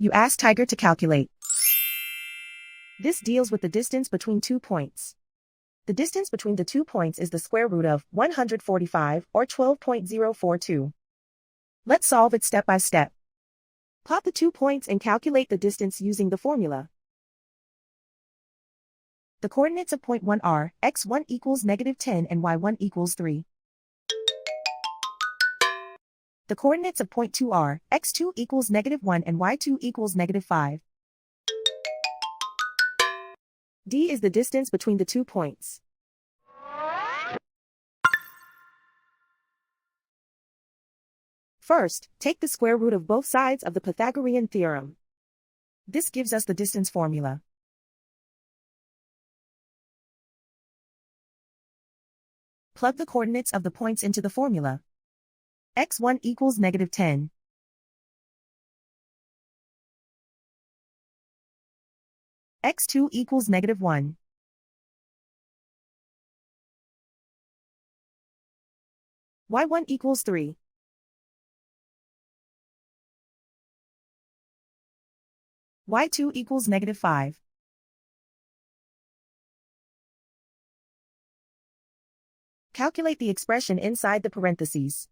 You ask Tiger to calculate. This deals with the distance between 2 points. The distance between the 2 points is the square root of 145 or 12.042. Let's solve it step by step. Plot the 2 points and calculate the distance using the formula. The coordinates of point 1 are x1 equals -10 and y1 equals 3. The coordinates of point 2 are x2 equals -1 and y2 equals -5. D is the distance between the 2 points. First, take the square root of both sides of the Pythagorean theorem. This gives us the distance formula. Plug the coordinates of the points into the formula. x1 equals -10. x2 equals -1. y1 equals 3. y2 equals -5. Calculate the expression inside the parentheses.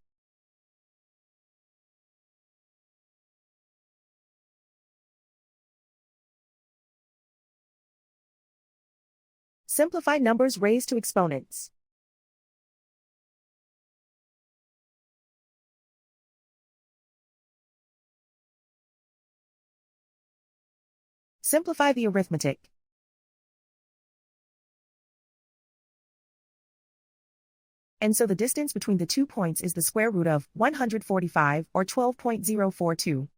Simplify numbers raised to exponents. Simplify the arithmetic. And so the distance between the 2 points is the square root of 145 or 12.042.